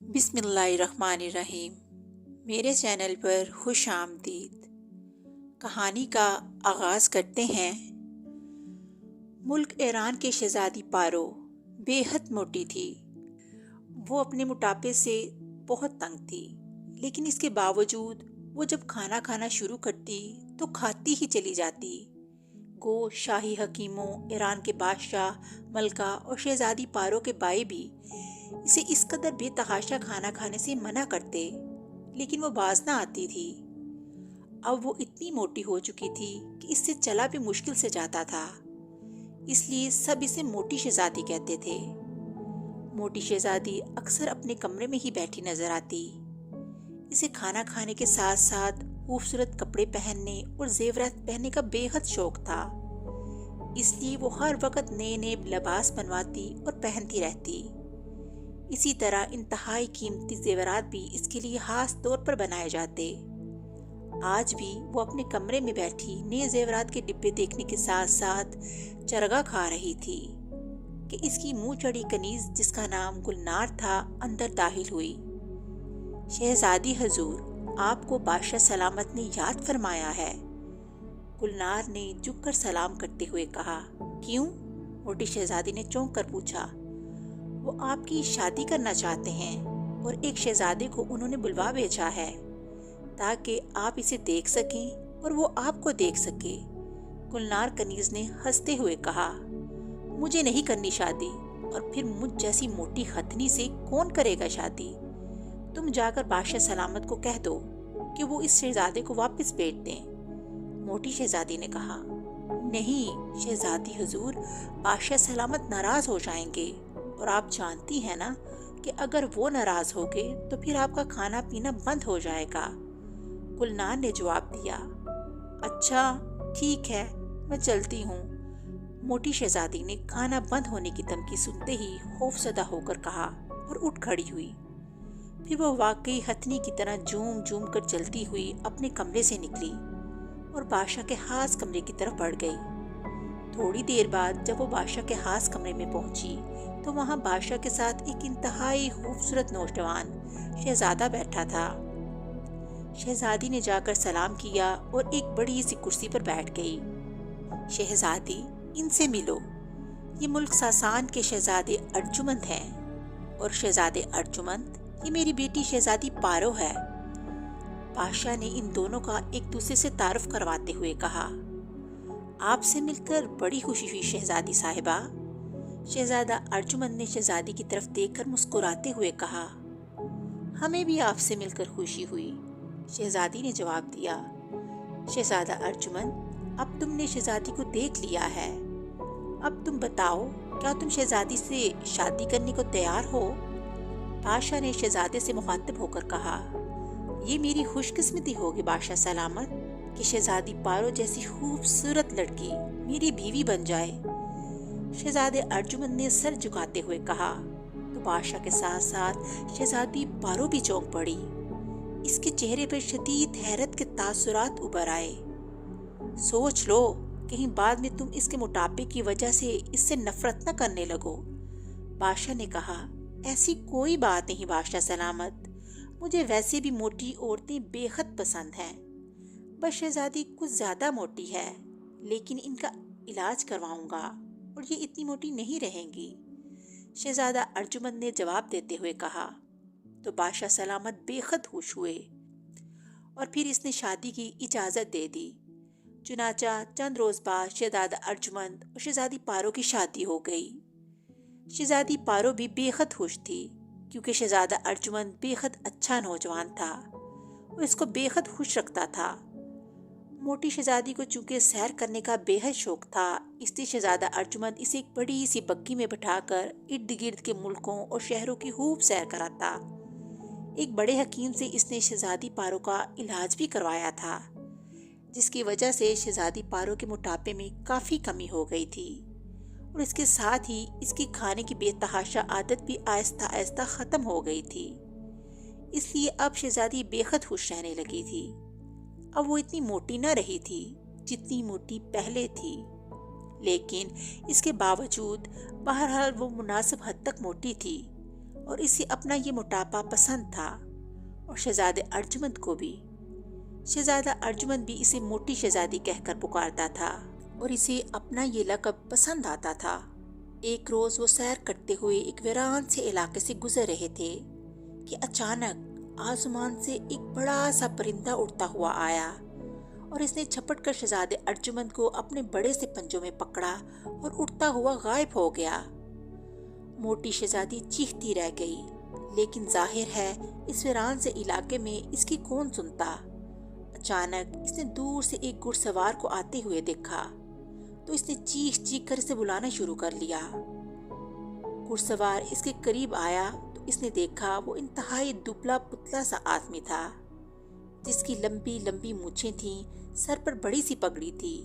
بسم اللہ الرحمن الرحیم۔ میرے چینل پر خوش آمدید۔ کہانی کا آغاز کرتے ہیں۔ ملک ایران کی شہزادی پارو بے حد موٹی تھی۔ وہ اپنے موٹاپے سے بہت تنگ تھی، لیکن اس کے باوجود وہ جب کھانا کھانا شروع کرتی تو کھاتی ہی چلی جاتی۔ گوشت شاہی حکیموں، ایران کے بادشاہ، ملکہ اور شہزادی پارو کے بھائی بھی اسے اس قدر بے تحاشا کھانا کھانے سے منع کرتے، لیکن وہ باز نہ آتی تھی۔ اب وہ اتنی موٹی ہو چکی تھی کہ اس سے چلا بھی مشکل سے جاتا تھا، اس لیے سب اسے موٹی شہزادی کہتے تھے۔ موٹی شہزادی اکثر اپنے کمرے میں ہی بیٹھی نظر آتی۔ اسے کھانا کھانے کے ساتھ ساتھ خوبصورت کپڑے پہننے اور زیورات پہننے کا بے حد شوق تھا، اس لیے وہ ہر وقت نئے نئے لباس بنواتی اور پہنتی رہتی۔ اسی طرح انتہائی قیمتی زیورات بھی اس کے لیے خاص طور پر بنائے جاتے۔ آج بھی وہ اپنے کمرے میں بیٹھی نئے زیورات کے ڈبے دیکھنے کے ساتھ ساتھ چرگا کھا رہی تھی کہ اس کی منہ چڑھی کنیز، جس کا نام گلنار تھا، اندر داخل ہوئی۔ شہزادی حضور، آپ کو بادشاہ سلامت نے یاد فرمایا ہے، گلنار نے جھک کر سلام کرتے ہوئے کہا۔ کیوں؟ موٹی شہزادی نے چونک کر پوچھا۔ وہ آپ کی شادی کرنا چاہتے ہیں اور ایک شہزادے کو انہوں نے بلوا بھیجا ہے تاکہ آپ اسے دیکھ سکیں اور وہ آپ کو دیکھ سکے، گلنار کنیز نے ہنستے ہوئے کہا۔ مجھے نہیں کرنی شادی، اور پھر مجھ جیسی موٹی ختنی سے کون کرے گا شادی؟ تم جا کر بادشاہ سلامت کو کہہ دو کہ وہ اس شہزادے کو واپس بھیج دیں، موٹی شہزادی نے کہا۔ نہیں شہزادی حضور، بادشاہ سلامت ناراض ہو جائیں گے، اور آپ جانتی ہیں نا کہ اگر وہ ناراض ہو گئے تو پھر آپ کا کھانا پینا بند ہو جائے گا، گلنار نے جواب دیا۔ اچھا ٹھیک ہے، میں چلتی ہوں، موٹی شہزادی نے کھانا بند ہونے کی دھمکی سنتے ہی خوفزدہ ہو کر کہا اور اٹھ کھڑی ہوئی۔ پھر وہ واقعی ہتھنی کی طرح جھوم جھوم کر چلتی ہوئی اپنے کمرے سے نکلی اور بادشاہ کے خاص کمرے کی طرف بڑھ گئی۔ تھوڑی دیر بعد جب وہ بادشاہ کے خاص کمرے میں پہنچی تو وہاں بادشاہ کے ساتھ ایک انتہائی خوبصورت نوجوان شہزادہ بیٹھا تھا۔ شہزادی نے جا کر سلام کیا اور ایک بڑی سی کرسی پر بیٹھ گئی۔ شہزادی، ان سے ملو، یہ ملک ساسان کے شہزادے ارجمند ہیں، اور شہزادے ارجمند یہ میری بیٹی شہزادی پارو ہے۔ بادشاہ نے ان دونوں کا ایک دوسرے سے تعارف کرواتے ہوئے کہا۔ آپ سے مل کر بڑی خوشی ہوئی شہزادی صاحبہ، شہزادہ ارجمند نے شہزادی کی طرف دیکھ کر مسکراتے ہوئے کہا۔ ہمیں بھی آپ سے مل کر خوشی ہوئی، شہزادی نے جواب دیا۔ شہزادہ ارجمند، اب تم نے شہزادی کو دیکھ لیا ہے، اب تم بتاؤ، کیا تم شہزادی سے شادی کرنے کو تیار ہو؟ بادشاہ نے شہزادے سے مخاطب ہو کر کہا۔ یہ میری خوش قسمتی ہوگی بادشاہ سلامت کہ شہزادی پارو جیسی خوبصورت لڑکی میری بیوی بن جائے، شہزادے ارجمند نے سر جھکاتے ہوئے کہا۔ تو بادشاہ کے ساتھ ساتھ شہزادی پارو بھی چونک پڑی۔ اس کے چہرے پر شدید حیرت کے تاثرات ابھر آئے۔ سوچ لو، کہیں بعد میں تم اس کے موٹاپے کی وجہ سے اس سے نفرت نہ کرنے لگو، بادشاہ نے کہا۔ ایسی کوئی بات نہیں بادشاہ سلامت، مجھے ویسے بھی موٹی عورتیں بے حد پسند ہیں، بس شہزادی کچھ زیادہ موٹی ہے، لیکن ان کا علاج کرواؤں گا اور یہ اتنی موٹی نہیں رہیں گی، شہزادہ ارجمند نے جواب دیتے ہوئے کہا۔ تو بادشاہ سلامت بے حد خوش ہوئے اور پھر اس نے شادی کی اجازت دے دی۔ چنانچہ چند روز بعد شہزادہ ارجمند اور شہزادی پارو کی شادی ہو گئی۔ شہزادی پارو بھی بے حد خوش تھی، کیونکہ شہزادہ ارجمند بے حد اچھا نوجوان تھا اور اس کو بے حد خوش رکھتا تھا۔ موٹی شہزادی کو چونکہ سیر کرنے کا بے حد شوق تھا، اس لیے شہزادہ ارجمند اسے ایک بڑی سی بگی میں بٹھا کر ارد گرد کے ملکوں اور شہروں کی خوب سیر کراتا۔ ایک بڑے حکیم سے اس نے شہزادی پارو کا علاج بھی کروایا تھا، جس کی وجہ سے شہزادی پارو کے موٹاپے میں کافی کمی ہو گئی تھی، اور اس کے ساتھ ہی اس کی کھانے کی بے تحاشا عادت بھی آہستہ آہستہ ختم ہو گئی تھی۔ اس لیے اب شہزادی بے حد خوش رہنے لگی تھی۔ اب وہ اتنی موٹی نہ رہی تھی جتنی موٹی پہلے تھی، لیکن اس کے باوجود بہرحال وہ مناسب حد تک موٹی تھی اور اسے اپنا یہ موٹاپا پسند تھا، اور شہزادے ارجمند کو بھی۔ شہزادہ ارجمند بھی اسے موٹی شہزادی کہہ کر پکارتا تھا اور اسے اپنا یہ لقب پسند آتا تھا۔ ایک روز وہ سیر کرتے ہوئے ایک ویران سے علاقے سے گزر رہے تھے کہ اچانک آسمان سے ایک بڑا سا پرندہ اڑتا ہوا آیا، اور اس نے جھپٹ کر شہزادے ارجمند کو اپنے بڑے سے پنجوں میں پکڑا اور اڑتا ہوا غائب ہو گیا۔ موٹی شہزادی چیختی رہ گئی، لیکن ظاہر ہے اس ویران سے علاقے میں اس کی کون سنتا۔ اچانک اس نے دور سے ایک گھڑ سوار کو آتے ہوئے دیکھا، تو اس نے چیخ چیخ کر اسے بلانا شروع کر لیا۔ گھڑ سوار اس کے قریب آیا تو اس نے دیکھا وہ انتہائی دبلا پتلا سا آدمی تھا، جس کی لمبی لمبی مونچھیں تھیں، سر پر بڑی سی پگڑی تھی،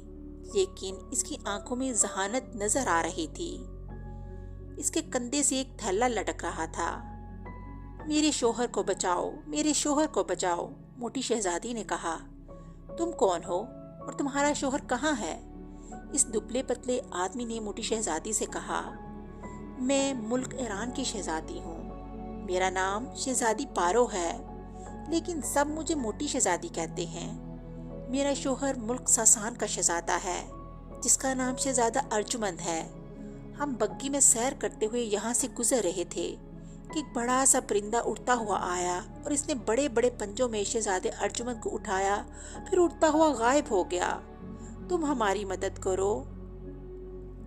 لیکن اس کی آنکھوں میں ذہانت نظر آ رہی تھی۔ اس کے کندھے سے ایک تھیلا لٹک رہا تھا۔ میرے شوہر کو بچاؤ، میرے شوہر کو بچاؤ، موٹی شہزادی نے کہا۔ تم کون ہو اور تمہارا شوہر کہاں ہے؟ اس دبلے پتلے آدمی نے موٹی شہزادی سے کہا۔ میں ملک ایران کی شہزادی ہوں، میرا نام شہزادی پارو ہے، لیکن سب مجھے موٹی شہزادی کہتے ہیں۔ میرا شوہر ملک ساسان کا شہزادہ ہے، جس کا نام شہزادہ ارجمند ہے۔ ہم بگی میں سیر کرتے ہوئے یہاں سے گزر رہے تھے کہ ایک بڑا سا پرندہ اڑتا ہوا آیا، اور اس نے بڑے بڑے پنجوں میں شہزادے ارجمند کو اٹھایا، پھر اڑتا ہوا غائب ہو گیا۔ تم ہماری مدد کرو،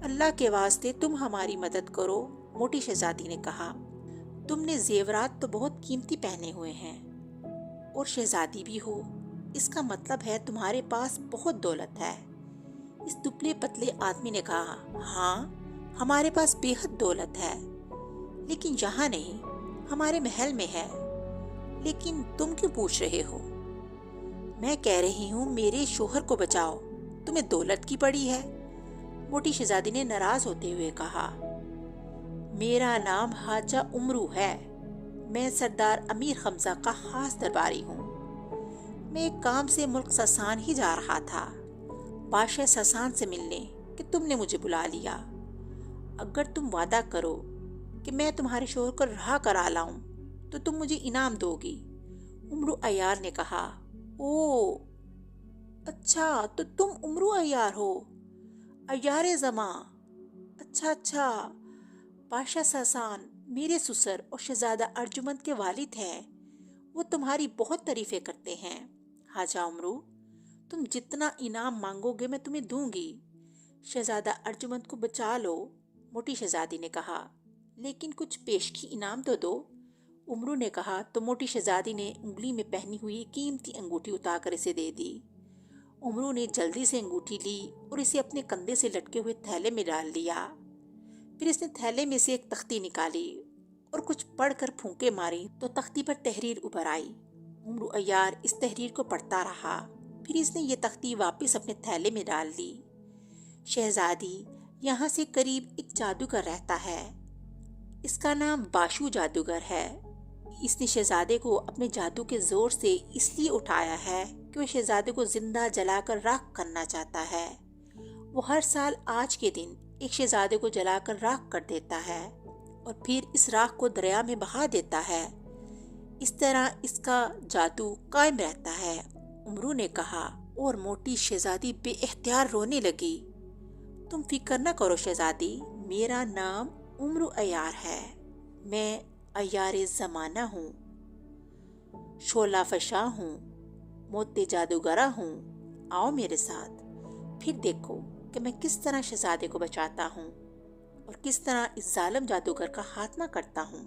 اللہ کے واسطے تم ہماری مدد کرو، موٹی شہزادی نے کہا۔ تم نے زیورات تو بہت قیمتی پہنے ہوئے ہیں اور شہزادی بھی ہو، اس کا مطلب ہے تمہارے پاس بہت دولت ہے۔ اس دبلے پتلے آدمی نے کہا، ہاں ہمارے پاس بے حد دولت ہے، لیکن یہاں نہیں، ہمارے محل میں ہے۔ لیکن تم کیوں پوچھ رہے ہو؟ میں کہہ رہی ہوں میرے شوہر کو بچاؤ، تمہیں دولت کی پڑی ہے، موٹی شہزادی نے ناراض ہوتے ہوئے کہا۔ میرا نام خواجہ عمرو ہے، میں سردار امیر حمزہ کا خاص درباری ہوں۔ میں ایک کام سے ملک ساسان ہی جا رہا تھا، بادشاہ ساسان سے ملنے، کہ تم نے مجھے بلا لیا۔ اگر تم وعدہ کرو کہ میں تمہارے شوہر کو رہا کرا لاؤں تو تم مجھے انعام دو گی، عمرو عیار نے کہا۔ او اچھا، تو تم عمرو عیار ہو، عیار زماں، اچھا اچھا، بادشاہ ساسان میرے سسر اور شہزادہ ارجمند کے والد ہیں، وہ تمہاری بہت تعریفیں کرتے ہیں۔ خواجہ عمرو، تم جتنا انعام مانگو گے میں تمہیں دوں گی۔ شہزادہ ارجمند کو بچا لو، موٹی شہزادی نے کہا، لیکن کچھ پیشگی انعام تو دو، عمرو نے کہا۔ تو موٹی شہزادی نے انگلی میں پہنی ہوئی قیمتی انگوٹھی اتار کر اسے دے دی۔ عمرو نے جلدی سے انگوٹھی لی اور اسے اپنے کندھے سے لٹکے ہوئے تھیلے میں ڈال لیا۔ پھر اس نے تھیلے میں سے ایک تختی نکالی اور کچھ پڑھ کر پھونکے ماری تو تختی پر تحریر ابھر آئی۔ عمرو عیار اس تحریر کو پڑھتا رہا، پھر اس نے یہ تختی واپس اپنے تھیلے میں ڈال دی۔ شہزادی، یہاں سے قریب ایک جادوگر رہتا ہے، اس کا نام باشو جادوگر ہے۔ اس نے شہزادے کو اپنے جادو کے زور سے اس لیے اٹھایا ہے کہ وہ شہزادے کو زندہ جلا کر راکھ کرنا چاہتا ہے۔ وہ ہر سال آج کے دن ایک شہزادے کو جلا کر راکھ کر دیتا ہے اور پھر اس راکھ کو دریا میں بہا دیتا ہے۔ اس طرح اس کا جادو قائم رہتا ہے، عمرو نے کہا، اور موٹی شہزادی بے اختیار رونے لگی۔ تم فکر نہ کرو شہزادی، میرا نام عمرو عیار ہے، میں عیار زمانہ ہوں، شعلہ فشاں ہوں، موتے جادوگرہ ہوں۔ آؤ میرے ساتھ، پھر دیکھو کہ میں کس طرح شہزادے کو بچاتا ہوں اور کس طرح اس ظالم جادوگر کا خاتمہ کرتا ہوں،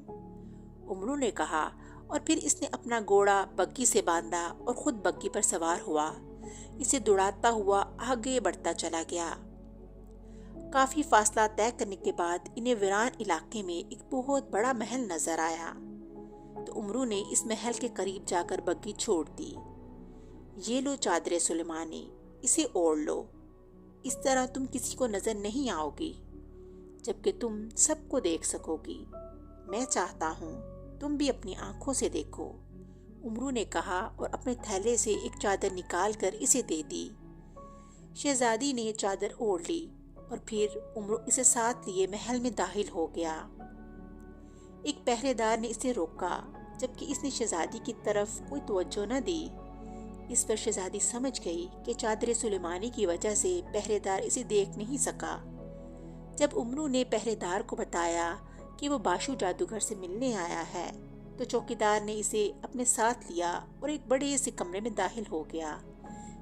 عمرو نے کہا۔ اور پھر اس نے اپنا گھوڑا بگی سے باندھا اور خود بگی پر سوار ہوا، اسے دوڑاتا ہوا آگے بڑھتا چلا گیا۔ کافی فاصلہ طے کرنے کے بعد انہیں ویران علاقے میں ایک بہت بڑا محل نظر آیا، تو عمرو نے اس محل کے قریب جا کر بگی چھوڑ دی۔ یہ لو چادر سلیمانی، اسے اوڑھ لو، اس طرح تم کسی کو نظر نہیں آؤ گی، جبکہ تم سب کو دیکھ سکو گی۔ میں چاہتا ہوں تم بھی اپنی آنکھوں سے دیکھو، عمرو نے کہا، اور اپنے تھیلے سے ایک چادر نکال کر اسے دے دی۔ شہزادی نے چادر اوڑھ لی اور پھر عمرو اسے ساتھ لیے محل میں داخل ہو گیا۔ ایک پہرے دار نے اسے روکا، جبکہ اس نے شہزادی کی طرف کوئی توجہ نہ دی۔ اس پر شہزادی سمجھ گئی کہ چادر سلیمانی کی وجہ سے پہرے دار اسے دیکھ نہیں سکا۔ جب امرو نے پہرے دار کو بتایا کہ وہ باشو جادوگر سے ملنے آیا ہے، تو چوکیدار نے اسے اپنے ساتھ لیا اور ایک بڑے سے کمرے میں داخل ہو گیا۔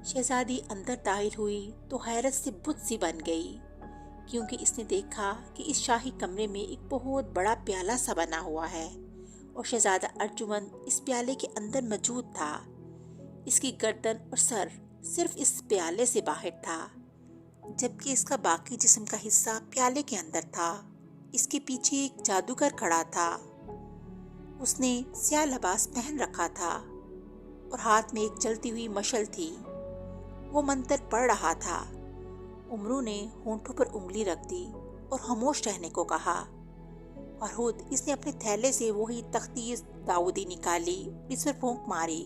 شہزادی اندر داخل ہوئی تو حیرت سے بت سی بن گئی، کیونکہ اس نے دیکھا کہ اس شاہی کمرے میں ایک بہت بڑا پیالہ سا بنا ہوا ہے اور شہزادہ ارجمند اس پیالے کے اندر موجود تھا۔ اس کی گردن اور سر صرف اس پیالے سے باہر تھا، جبکہ اس کا باقی جسم کا حصہ پیالے کے اندر تھا۔ اس کے پیچھے ایک جادوگر کھڑا تھا۔ اس نے سیاہ لباس پہن رکھا تھا اور ہاتھ میں ایک جلتی ہوئی مشعل تھی۔ وہ منتر پڑھ رہا تھا۔ امرو نے ہونٹوں پر انگلی رکھ دی اور خاموش رہنے کو کہا، اور خود اس نے اپنے تھیلے سے وہی تختی داؤدی نکالی، اس پر پھونک ماری۔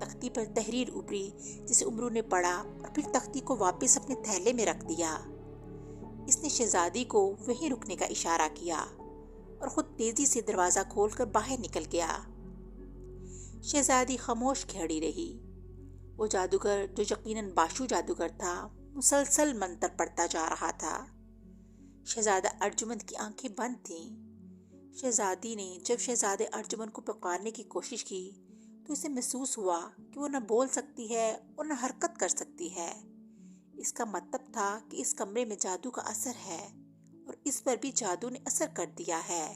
تختی پر تحریر ابھری جسے امرو نے پڑھا اور پھر تختی کو واپس اپنے تھیلے میں رکھ دیا۔ اس نے شہزادی کو وہیں رکنے کا اشارہ کیا اور خود تیزی سے دروازہ کھول کر باہر نکل گیا۔ شہزادی خاموش کھڑی رہی۔ وہ جادوگر، جو یقیناً باشو جادوگر تھا، مسلسل منتر پڑھتا جا رہا تھا۔ شہزادہ ارجمند کی آنکھیں بند تھیں۔ شہزادی نے جب شہزادے ارجمند کو پکارنے کی کوشش کی تو اسے محسوس ہوا کہ وہ نہ بول سکتی ہے اور نہ حرکت کر سکتی ہے۔ اس کا مطلب تھا کہ اس کمرے میں جادو کا اثر ہے اور اس پر بھی جادو نے اثر کر دیا ہے،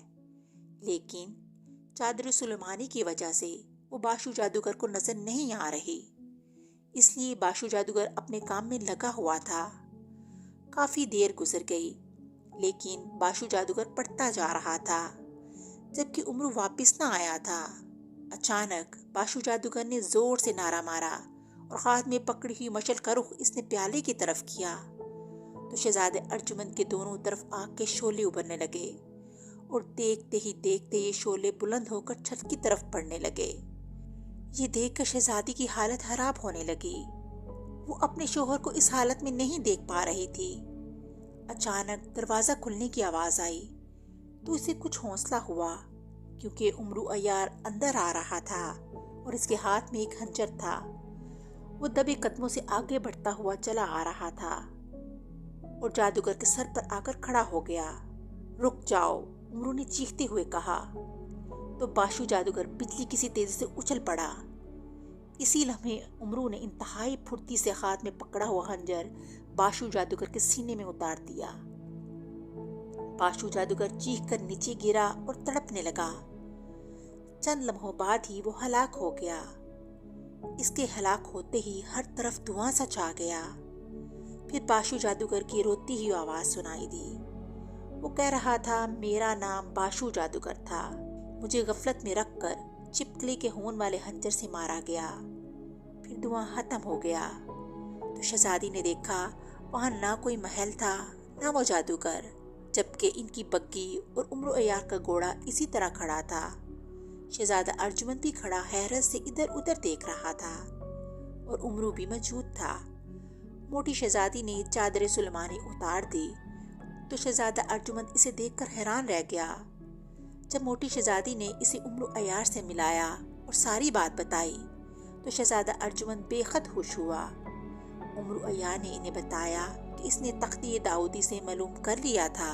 لیکن چادر سلیمانی کی وجہ سے وہ باشو جادوگر کو نظر نہیں آ رہی۔ اس لیے باشو جادوگر اپنے کام میں لگا ہوا تھا۔ کافی دیر گزر گئی، لیکن باشو جادوگر پڑھتا جا رہا تھا، جبکہ امرو واپس نہ آیا تھا۔ اچانک باشو جادوگر نے زور سے نعرہ مارا اور ہاتھ میں پکڑی ہوئی مشعل کا رخ اس نے پیالے کی طرف کیا تو شہزادے ارجمند کے دونوں طرف آگ کے شعلے ابھرنے لگے اور دیکھتے ہی دیکھتے یہ شعلے بلند ہو کر چھت کی طرف بڑھنے لگے۔ یہ دیکھ کر شہزادی کی حالت خراب ہونے لگی۔ وہ اپنے شوہر کو اس حالت میں نہیں دیکھ پا رہی تھی۔ اچانک دروازہ کھلنے کی آواز آئی تو اسے کچھ حوصلہ ہوا، کیونکہ امرو عیار اندر آ رہا تھا اور اس کے ہاتھ میں ایک خنجر تھا۔ وہ دبے قدموں سے آگے بڑھتا ہوا چلا آ رہا تھا اور جادوگر کے سر پر آ کر کھڑا ہو گیا۔ رک جاؤ، امرو نے چیختے ہوئے کہا تو باشو جادوگر بجلی کسی تیزی سے اچھل پڑا۔ اسی لمحے امرو نے انتہائی پھرتی سے ہاتھ میں پکڑا ہوا خنجر باشو جادوگر کے سینے میں اتار دیا۔ باشو جادوگر چیخ کر نیچے گرا اور تڑپنے لگا۔ چند لمحوں بعد ہی وہ ہلاک ہو گیا۔ اس کے ہلاک ہوتے ہی ہر طرف دھواں سا چھا گیا۔ پھر باشو جادوگر کی روتی ہوئی آواز سنائی دی۔ وہ کہہ رہا تھا، میرا نام باشو جادوگر تھا، مجھے غفلت میں رکھ کر چپکلی کے ہون والے خنجر سے مارا گیا۔ پھر دھواں ختم ہو گیا تو شہزادی نے دیکھا وہاں نہ کوئی محل تھا نہ وہ جادوگر، جبکہ ان کی بگھی اور امرو عیار کا گھوڑا اسی طرح کھڑا تھا۔ شہزادہ ارجمند بھی کھڑا حیرت سے ادھر ادھر دیکھ رہا تھا اور امرو بھی موجود تھا۔ موٹی شہزادی نے چادر سلیمانی اتار دی تو شہزادہ ارجمند اسے دیکھ کر حیران رہ گیا۔ جب موٹی شہزادی نے اسے امرو عیار سے ملایا اور ساری بات بتائی تو شہزادہ ارجمند بے حد خوش ہوا۔ امرو عیار نے انہیں بتایا کہ اس نے تختی داؤدی سے معلوم کر لیا تھا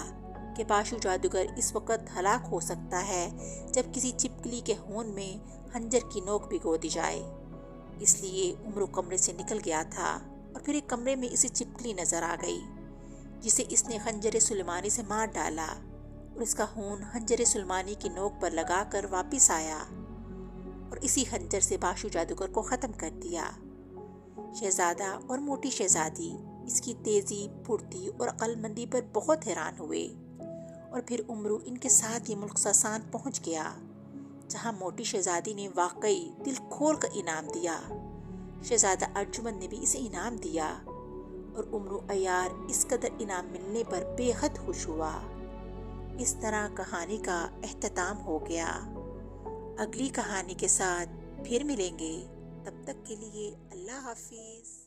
کہ باشو جادوگر اس وقت ہلاک ہو سکتا ہے جب کسی چپکلی کے ہون میں خنجر کی نوک بھگو دی جائے۔ اس لیے امرو کمرے سے نکل گیا تھا اور پھر ایک کمرے میں اسے چپکلی نظر آ گئی جسے اس نے خنجر سلیمانی سے مار ڈالا اور اس کا خون خنجر سلیمانی کی نوک پر لگا کر واپس آیا اور اسی خنجر سے باشو جادوگر کو ختم کر دیا۔ شہزادہ اور موٹی شہزادی اس کی تیزی، پھرتی اور عقل مندی پر بہت حیران ہوئے اور پھر امرو ان کے ساتھ یہ ملک ساسان پہنچ گیا، جہاں موٹی شہزادی نے واقعی دل کھول کر انعام دیا۔ شہزادہ ارجمند نے بھی اسے انعام دیا اور امرو عیار اس قدر انعام ملنے پر بے حد خوش ہوا۔ اس طرح کہانی کا اختتام ہو گیا۔ اگلی کہانی کے ساتھ پھر ملیں گے، تب تک کے لیے اللہ حافظ۔